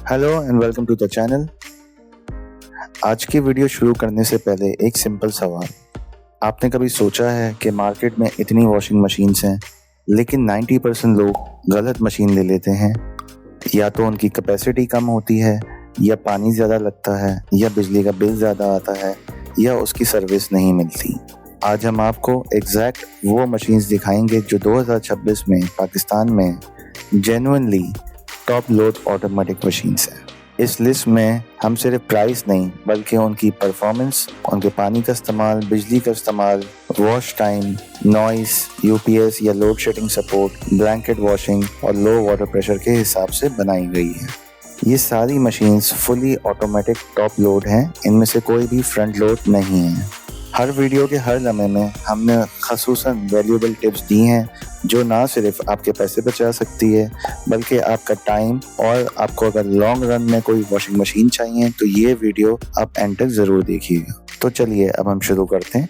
Hello and welcome to the channel. आज की video शुरू करने से पहले एक सिंपल सवाल। आपने कभी सोचा है कि मार्केट में इतनी वॉशिंग मशीन्स हैं लेकिन 90% लोग गलत मशीन ले लेते हैं? या तो उनकी कैपेसिटी कम होती है, या पानी ज़्यादा लगता है, या बिजली का बिल ज़्यादा आता है, या उसकी सर्विस नहीं मिलती। आज हम आपको एग्जैक्ट वो मशीन्स दिखाएंगे जो 2026 में पाकिस्तान में genuinely top load automatic machines हैं। इस लिस्ट में हम सिर्फ प्राइस नहीं बल्कि उनकी परफॉर्मेंस, उनके पानी का इस्तेमाल, बिजली का इस्तेमाल, वॉश टाइम, नॉइस, यूपीएस या load shedding support, blanket washing और लो वाटर प्रेशर के हिसाब से बनाई गई है। ये सारी machines fully automatic top load हैं, इनमें से कोई भी फ्रंट लोड नहीं है। हर वीडियो के हर लम्हे में हमने खसूसन वैल्यूएबल टिप्स दी हैं जो ना सिर्फ आपके पैसे बचा सकती है बल्कि आपका टाइम, और आपको अगर लॉन्ग रन में कोई वॉशिंग मशीन चाहिए तो ये वीडियो आप एंड तक ज़रूर देखिएगा। तो चलिए अब हम शुरू करते हैं।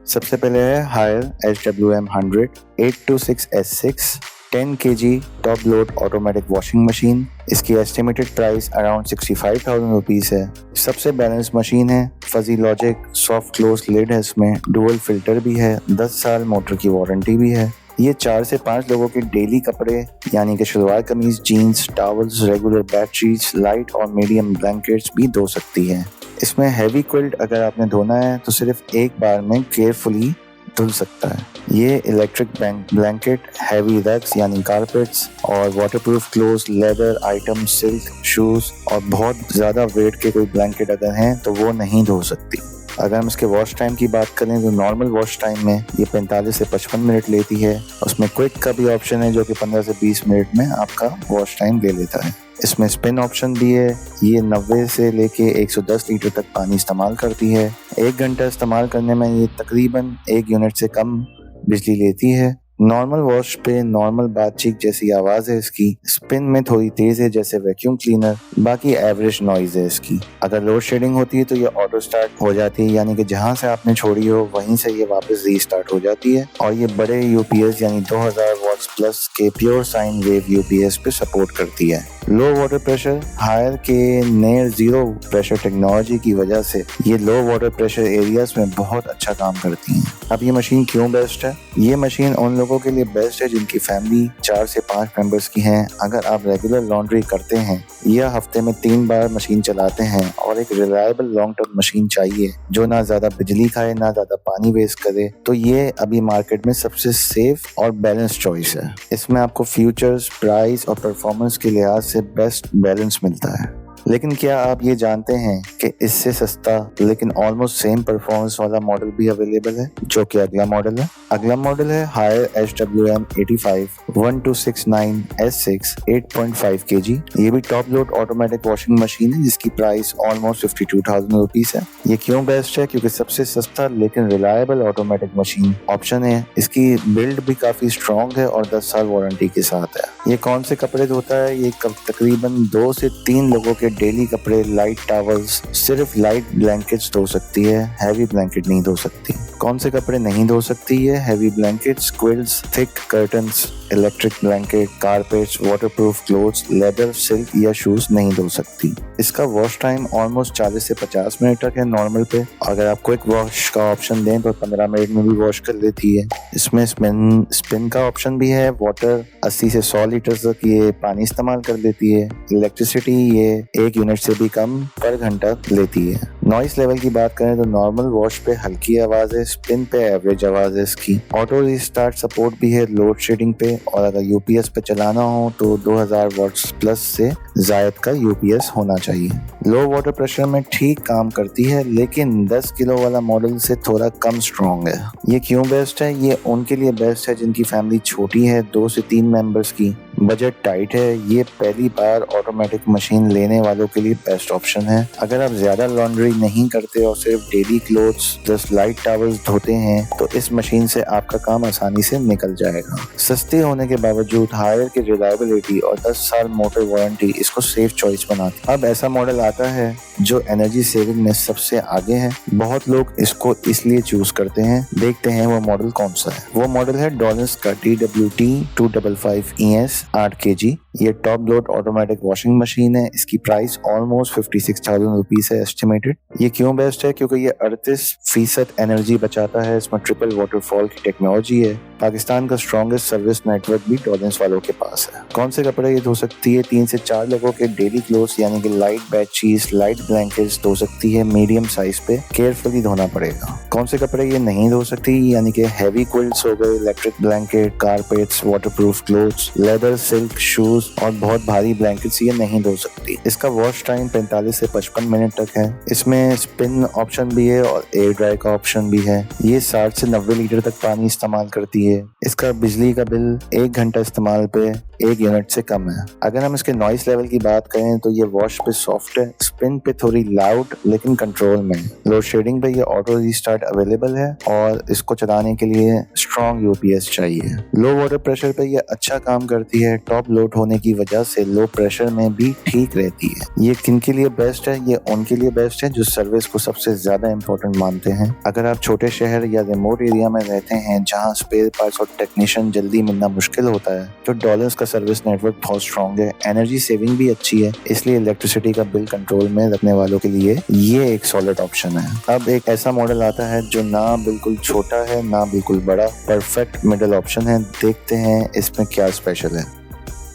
सबसे पहले है Haier HWM 100 826S6 10 kg top load automatic washing machine. इसकी एस्टिमेटेड प्राइस अराउंड 65,000 रुपीज़ है। सबसे बैलेंस मशीन है, fuzzy logic soft close lid है, इसमें डुअल फिल्टर भी है, 10 साल मोटर की वारंटी भी है। ये 4 से 5 लोगों के डेली कपड़े यानी कि shalwar kameez, jeans, towels, regular bedsheets, light और मीडियम ब्लैंकेट्स भी धो सकती है। इसमें हैवी क्विल्ट अगर आपने धोना है तो सिर्फ एक बार में केयरफुली धुल सकता है। ये इलेक्ट्रिक ब्लैंकेट, हैवी रग्स यानी कारपेट्स और waterproof cloth, leather item, silk, shoes और बहुत ज़्यादा वेट के कोई ब्लैंकेट अगर हैं तो वो नहीं धो सकती। अगर हम इसके वॉश टाइम की बात करें तो नॉर्मल वॉश टाइम में ये 45 से 55 मिनट लेती है। उसमें क्विक का भी ऑप्शन है जो कि 15 से 20 मिनट में आपका वॉश टाइम ले लेता है। इसमें स्पिन ऑप्शन भी है। ये 90 से लेके 110 लीटर तक पानी इस्तेमाल करती है। 1 घंटा इस्तेमाल करने में ये तकरीबन 1 यूनिट से कम बिजली लेती है। नॉर्मल वॉश पे नॉर्मल बातचीत जैसी आवाज़ है इसकी। स्पिन में थोड़ी तेज़ है जैसे वैक्यूम क्लीनर। बाकी एवरेज नॉइज़ है इसकी। अगर लोड शेडिंग होती है तो ये ऑटो स्टार्ट हो जाती है, यानी कि जहाँ से आपने छोड़ी हो वहीं से ये वापस रीस्टार्ट हो जाती है। और ये बड़े यूपीएस यानी 2000 वॉट्स प्लस के प्योर साइन वेव यूपीएस पे सपोर्ट करती है। लो वाटर प्रेशर, हायर के नियर जीरो प्रेशर टेक्नोलॉजी की वजह से ये लो वाटर प्रेशर एरियाज में बहुत अच्छा काम करती हैं। अब ये मशीन क्यों बेस्ट है? ये मशीन उन लोगों के लिए बेस्ट है जिनकी फैमिली 4 से 5 मेंबर्स की हैं। अगर आप रेगुलर लॉन्ड्री करते हैं या हफ्ते में 3 बार मशीन चलाते हैं और एक रिलायबल लॉन्ग टर्म मशीन चाहिए जो ना ज़्यादा बिजली खाए ना ज़्यादा पानी वेस्ट करे, तो ये अभी मार्केट में सबसे सेफ और बैलेंस चॉइस है। इसमें आपको फ्यूचर्स, प्राइस और परफॉर्मेंस के लिहाज से बेस्ट बैलेंस मिलता है। लेकिन क्या आप ये जानते हैं कि इससे सस्ता लेकिन ऑलमोस्ट सेम परफॉर्मेंस वाला मॉडल भी अवेलेबल है, जो कि अगला मॉडल है। अगला मॉडल है हायर HWM 85 1269S6 8.5 kg। ये भी top load automatic washing machine है जिसकी प्राइस ऑलमोस्ट 52,000 रुपीज़ है। ये क्यों बेस्ट है? क्योंकि सबसे सस्ता लेकिन रिलायबल ऑटोमेटिक मशीन ऑप्शन है। इसकी बिल्ड भी काफी स्ट्रॉन्ग है और 10 साल वारंटी के साथ है। ये कौन से कपड़े धोता है? ये तकरीबन 2 से 3 लोगों के डेली कपड़े, लाइट टॉवल्स, सिर्फ लाइट ब्लैंकेट्स धो सकती है, हैवी ब्लैंकेट नहीं धो सकती। कौन से कपड़े नहीं धो सकती है? Heavy blankets, quilts, thick curtains, electric blanket, carpets, waterproof clothes, leather, silk या शूज नहीं धो सकती। इसका वॉश टाइम ऑलमोस्ट 40 से 50 मिनट तक है नॉर्मल पे। अगर आप क्विक वॉश का ऑप्शन दें तो 15 मिनट में भी वॉश कर लेती है। इसमें स्पिन का ऑप्शन भी है। वाटर 80 से 100 लीटर तक ये पानी इस्तेमाल कर लेती है। इलेक्ट्रिसिटी ये 1 यूनिट से भी कम पर घंटा लेती है। नॉइस लेवल की बात करें तो नॉर्मल वॉश पे हल्की आवाज है, स्पिन पे एवरेज आवाज है इसकी। ऑटो रीस्टार्ट सपोर्ट भी है लोड शेडिंग पे, और अगर यूपीएस पे चलाना हो तो 2000 वॉट्स प्लस से जायद का यूपीएस होना चाहिए। लो वाटर प्रेशर में ठीक काम करती है लेकिन 10 किलो वाला मॉडल से थोड़ा कम स्ट्रॉन्ग है। ये क्यों बेस्ट है? ये उनके लिए बेस्ट है जिनकी फैमिली छोटी है, 2 से 3 मेंबर्स की, बजट टाइट है। ये पहली बार ऑटोमेटिक मशीन लेने वालों के लिए बेस्ट ऑप्शन है। अगर आप ज्यादा लॉन्ड्री नहीं करते और सिर्फ daily clothes just light towels धोते हैं तो इस मशीन से आपका काम आसानी से निकल जाएगा। सस्ते होने के बावजूद हायर की रिलायबिलिटी और 10 साल मोटर वारंटी इसको सेफ चॉइस बनाती है। अब ऐसा मॉडल आता है जो एनर्जी सेविंग में सबसे आगे है। बहुत लोग इसको इसलिए चूज करते हैं। देखते हैं वो मॉडल कौन सा है। वो मॉडल है डॉलर्स का DWT 255 ES 8 kg। ये top load automatic washing machine है। इसकी प्राइस ऑलमोस्ट 56,000 रुपीज है एस्टिमेटेड। ये क्यों बेस्ट है? क्योंकि ये 38% एनर्जी बचाता है। इसमें ट्रिपल वाटरफॉल की टेक्नोलॉजी है। पाकिस्तान का स्ट्रॉन्गेस्ट सर्विस नेटवर्क भी डॉलर्स वालों के पास है। कौन से कपड़े ये धो सकती है? 3 से 4 लोगों के डेली क्लोथ्स यानी कि लाइट बेडशीट्स, लाइट ब्लैंकेट्स धो सकती है। मीडियम साइज पे केयरफुली धोना पड़ेगा। कौन से कपड़े ये नहीं धो सकती? यानी कि हैवी क्विल्ट्स हो गए, electric blanket, carpets, waterproof clothes, leather, silk, shoes और बहुत भारी ब्लैंकेट्स ये नहीं धो सकती। इसका वॉश टाइम 45 से 55 मिनट तक है। इसमें स्पिन ऑप्शन भी है और एयर ड्राई का ऑप्शन भी है। ये 60 से 90 लीटर तक पानी इस्तेमाल करती है। इसका बिजली का बिल 1 घंटा इस्तेमाल पे 1 यूनिट से कम है। अगर हम इसके नॉइस लेवल की बात करें तो ये वॉश पे सॉफ्ट है, स्पिन पे थोड़ी लाउड लेकिन कंट्रोल में। लोड शेडिंग पे ये ऑटो रीस्टार्ट अवेलेबल है और इसको चलाने के लिए स्ट्रॉन्ग यूपीएस चाहिए। लो वाटर प्रेशर पे ये अच्छा काम करती है। टॉप लोड होने की वजह से लो प्रेशर में भी ठीक रहती है। ये किन के लिए बेस्ट है? ये उनके लिए बेस्ट है जो सर्विस को सबसे ज्यादा इम्पोर्टेंट मानते हैं। अगर आप छोटे शहर या रिमोट एरिया में रहते हैं जहाँ स्पेयर पार्ट्स और टेक्नीशियन जल्दी मिलना मुश्किल होता है तो डॉलर्स का सर्विस नेटवर्क बहुत स्ट्रॉन्ग है। एनर्जी सेविंग भी अच्छी है, इसलिए इलेक्ट्रिसिटी का बिल कंट्रोल में रखने वालों के लिए ये एक सॉलिड ऑप्शन है। अब एक ऐसा मॉडल आता है जो ना बिल्कुल छोटा है ना बिल्कुल बड़ा, परफेक्ट मिडिल ऑप्शन है। देखते हैं इसमें क्या स्पेशल है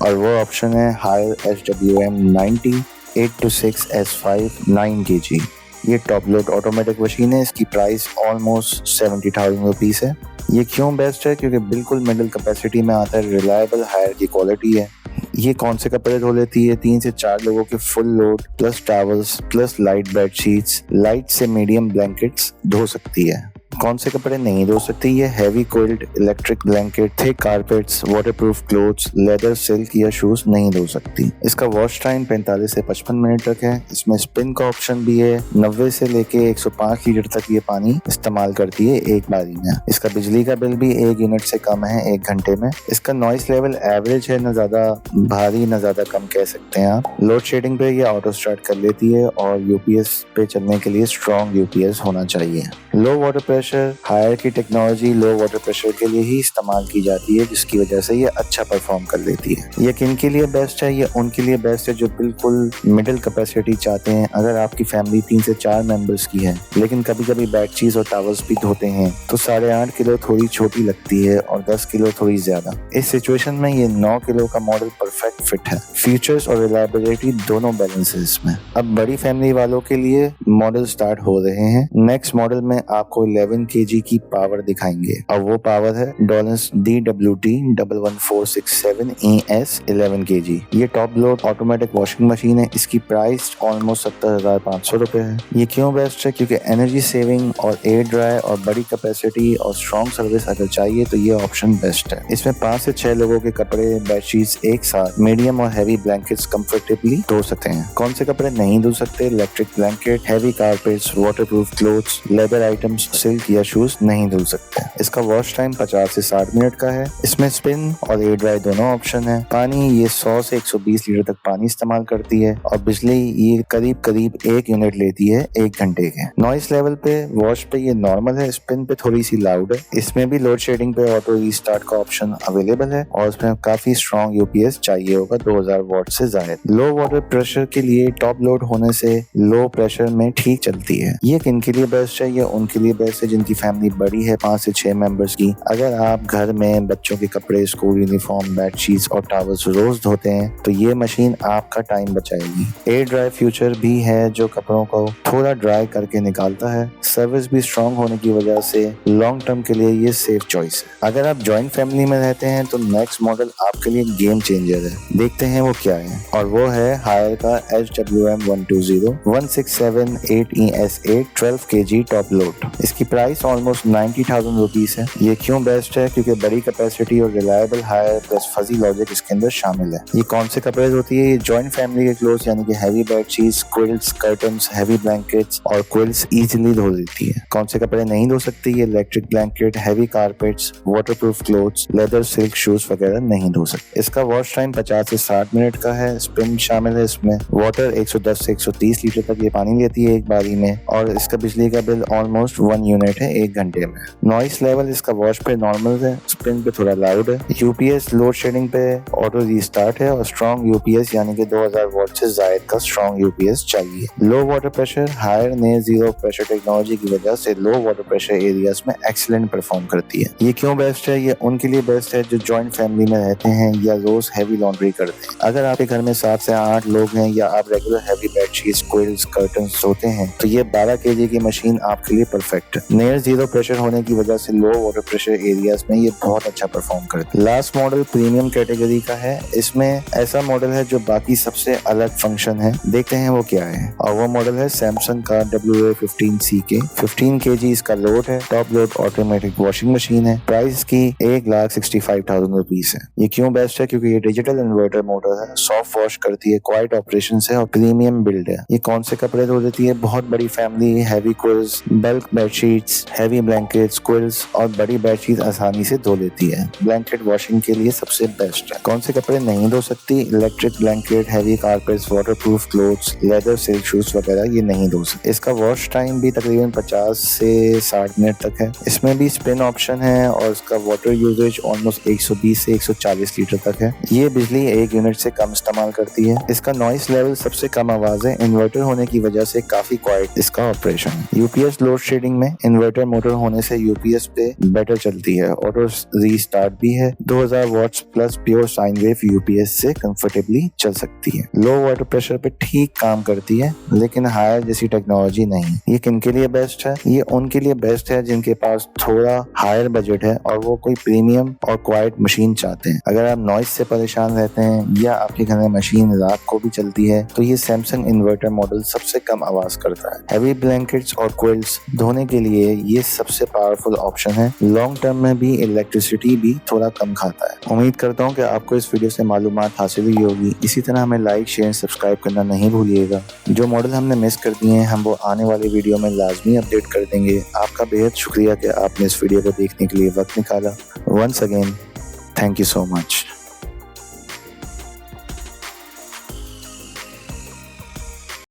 और वो ऑप्शन है हायर HWM 90 826 S5 9 kg। ये टॉप लोड ऑटोमेटिक मशीन है। इसकी प्राइस ऑलमोस्ट 70,000 रुपीज है। ये क्यों बेस्ट है? क्योंकि बिल्कुल मिडिल कैपेसिटी में आता है, रिलायबल हायर की क्वालिटी है। ये कौन से कपड़े धो लेती है? 3 से 4 लोगों के full load plus towels plus light bedsheets, light से मीडियम ब्लैंकेट्स धो सकती है। कौन से कपड़े नहीं धो सकती? ये heavy cold electric blanket, thick carpets, waterproof clothes, leather, silk या शूज नहीं धो सकती। इसका वॉश टाइम 45 से 55 मिनट तक है। इसमें स्पिन का ऑप्शन भी है। 90 से लेके 105 लीटर तक ये पानी इस्तेमाल करती है एक बारी में। इसका बिजली का बिल भी 1 यूनिट से कम है 1 घंटे में। इसका नॉइस लेवल एवरेज है, न ज्यादा भारी न ज्यादा कम कह सकते हैं आप। लोड शेडिंग पे ये ऑटो स्टार्ट कर लेती है और यूपीएस पे चलने के लिए स्ट्रॉन्ग यूपीएस होना चाहिए। लो वाटर प्रेशर, हायर की टेक्नोलॉजी लो वाटर प्रेशर के लिए ही इस्तेमाल की जाती है जिसकी वजह से ये अच्छा परफॉर्म कर लेती है। ये किन के लिए बेस्ट है? ये उनके लिए बेस्ट है जो बिल्कुल मिडिल कैपेसिटी चाहते हैं। अगर आपकी फैमिली 3 से 4 मेंबर्स की है लेकिन कभी कभी बेडशीट्स और टॉवल्स भी धोते हैं तो 8.5 किलो थोड़ी छोटी लगती है और 10 किलो थोड़ी ज्यादा। इस सिचुएशन में ये 9 किलो का मॉडल परफेक्ट फिट है। फीचर्स और रिलायबिलिटी दोनों बैलेंस है इसमें। अब बड़ी फैमिली वालों के लिए मॉडल स्टार्ट हो रहे हैं। नेक्स्ट मॉडल में आपको 11 kg की पावर दिखाएंगे और वो पावर है डॉलर्स DWT 11467 ES 11 kg। ये top load automatic washing machine है। इसकी प्राइस ऑलमोस्ट 70,500 रुपए है। ये क्यों बेस्ट है? क्योंकि एनर्जी सेविंग और एयर ड्राई और बड़ी कैपेसिटी और स्ट्रॉन्ग सर्विस अगर चाहिए तो ये ऑप्शन बेस्ट है। इसमें 5 से 6 लोगों के कपड़े, बेडशीट्स एक साथ मीडियम और हैवी ब्लैंकेट्स कंफर्टेबली धो सकते हैं। कौन से कपड़े नहीं धो सकते? Electric blanket, heavy carpets, waterproof clothes, leather items, silk या शूज नहीं धुल सकते। इसका वॉश टाइम 50 से 60 मिनट का है। इसमें स्पिन और एयर ड्राई दोनों ऑप्शन है। पानी ये 100 से 120 लीटर तक पानी इस्तेमाल करती है और बिजली ये करीब 1 यूनिट लेती है 1 घंटे के। नॉइस लेवल पे वॉश पे ये नॉर्मल है, स्पिन पे थोड़ी सी लाउड है। इसमें भी लोड शेडिंग पे ऑटो रीस्टार्ट का ऑप्शन अवेलेबल है और इसमें काफी स्ट्रॉन्ग यूपीएस चाहिए होगा 2000 वॉट से ज्यादा। लो वाटर प्रेशर के लिए टॉप लोड होने से लो प्रेशर में ठीक चलती है। ये किन के लिए बेस्ट है? ये उनके लिए बेस्ट है जिनकी फैमिली बड़ी है 5 से 6 मेंबर्स की। अगर आप घर में बच्चों के कपड़े, स्कूल यूनिफॉर्म, बेडशीट्स और टॉवल्स रोज धोते हैं तो ये मशीन आपका टाइम बचाएगी। एयर ड्राई फीचर भी है जो कपड़ों को थोड़ा ड्राई करके निकालता है। सर्विस भी स्ट्रॉन्ग होने की वजह से लॉन्ग टर्म के लिए ये सेफ चॉइस है। अगर आप जॉइंट फैमिली में रहते हैं तो नेक्स्ट मॉडल आपके लिए गेम चेंजर है। देखते हैं वो क्या है और वो है हायर का HWM 120 1678 ES8 12 kg top load. फुट। इसकी प्राइस ऑलमोस्ट 90,000 रुपीज है। ये क्यों बेस्ट है? क्योंकि बड़ी कैपेसिटी और reliable Haier plus fuzzy logic इसके अंदर शामिल है। ये कौन से कपड़े होती है? ये जॉइंट फैमिली के क्लोथ यानी कि heavy bedsheets, quilts, curtains, heavy blankets और क्विल्ट्स इजीली धो देती है। कौन से कपड़े नहीं धो सकती? ये electric blanket, heavy carpets, waterproof clothes, leather, silk shoes वगैरह नहीं धो सकते। इसका वॉश टाइम 50 से 60 मिनट का है। स्पिन शामिल है इसमें। वाटर 110 से 130 लीटर तक ये पानी लेती है एक बारी में और इसका बिजली का बिल ऑलमोस्ट 1 यूनिट है 1 घंटे में। नॉइस लेवल इसका वॉश पे नॉर्मल है, स्पिन पे थोड़ा लाउड है। यूपीएस लोड शेडिंग पे ऑटो रीस्टार्ट है और स्ट्रॉन्ग यूपीएस यानी कि 2000 वोल्ट से जायद का स्ट्रॉन्ग यूपीएस चाहिए। Low water pressure, higher near zero pressure technology की वजह से लो वाटर प्रेशर एरियाज में एक्सीलेंट परफॉर्म करती है। ये क्यों बेस्ट है? ये उनके लिए बेस्ट है जो जॉइंट फैमिली में रहते हैं या रोज हैवी लॉन्ड्री करते हैं। अगर आपके घर में 7 से 8 लोग हैं या आप regular heavy bedsheets, quilts, curtains धोते हैं तो ये 12 केजी की मशीन आपके लिए परफेक्ट है। नियर जीरो प्रेशर होने की वजह से लो वाटर प्रेशर एरियाज में ये बहुत अच्छा परफॉर्म करती है। लास्ट मॉडल प्रीमियम कैटेगरी का है। इसमें ऐसा मॉडल है जो बाकी सबसे अलग फंक्शन है। देखते हैं वो क्या है। और वो मॉडल है सैमसंग का WA15CK। 15 kg इसका लोड है। Top load automatic washing machine है। प्राइस की 1,65,000 रुपीज है। ये क्यों बेस्ट है? क्योंकि ये डिजिटल इन्वर्टर मोटर है, सॉफ्ट वॉश करती है, क्वाइट ऑपरेशन है और प्रीमियम बिल्ड है। ये कौन से कपड़े धो देती है? बहुत बड़ी family, heavy quilts, bulk bedsheets, heavy blankets, quilts और बड़ी बेडशीट आसानी से धो लेती है। ब्लैंकेट वॉशिंग के लिए सबसे बेस्ट है। कौन से कपड़े नहीं धो सकती? Electric blanket, heavy carpets, waterproof clothes, leather, silk shoes वगैरह ये नहीं धो सकती। इसका वॉश टाइम भी तकरीबन 50 से 60 मिनट तक है। इसमें भी स्पिन ऑप्शन है और इसका वाटर यूजेज ऑलमोस्ट 120 से 140 लीटर तक है। ये बिजली 1 यूनिट से कम इस्तेमाल करती है। इसका नॉइस लेवल सबसे कम आवाज है। इन्वर्टर होने की वजह से काफी क्वाइट इसका ऑपरेशन है। यूपीएस लोड शेडिंग में इन्वर्टर मोटर होने से यूपीएस पे बेटर चलती है। ऑटो रीस्टार्ट भी है। 2000 watts plus pure sine wave UPS से कंफर्टेबली चल सकती है। लो वाटर प्रेशर पे ठीक काम करती है लेकिन हायर जैसी टेक्नोलॉजी नहीं। ये किनके लिए बेस्ट है? ये उनके लिए बेस्ट है जिनके पास थोड़ा हायर बजट है और वो कोई प्रीमियम और क्वाइट मशीन चाहते हैं। अगर आप नॉइस से परेशान रहते हैं या आपके घर में मशीन रात को भी चलती है तो ये सैमसंग इन्वर्टर मॉडल सबसे कम आवाज करता है। हैवी ब्लैंकेट्स और क्विल्ट्स धोने के लिए ये सबसे पावरफुल ऑप्शन है। लॉन्ग टर्म में भी इलेक्ट्रिसिटी भी थोड़ा कम खाता है। उम्मीद करता हूँ कि आपको इस वीडियो से मालूमात हासिल हुई होगी। इसी तरह हमें लाइक, शेयर, सब्सक्राइब करना नहीं भूलिएगा। जो मॉडल हमने मिस कर दिए हैं हम वो आने वाली वीडियो में लाजमी अपडेट कर देंगे। आपका बेहद शुक्रिया कि आपने इस वीडियो को देखने के लिए वक्त निकाला। Once again thank you so much.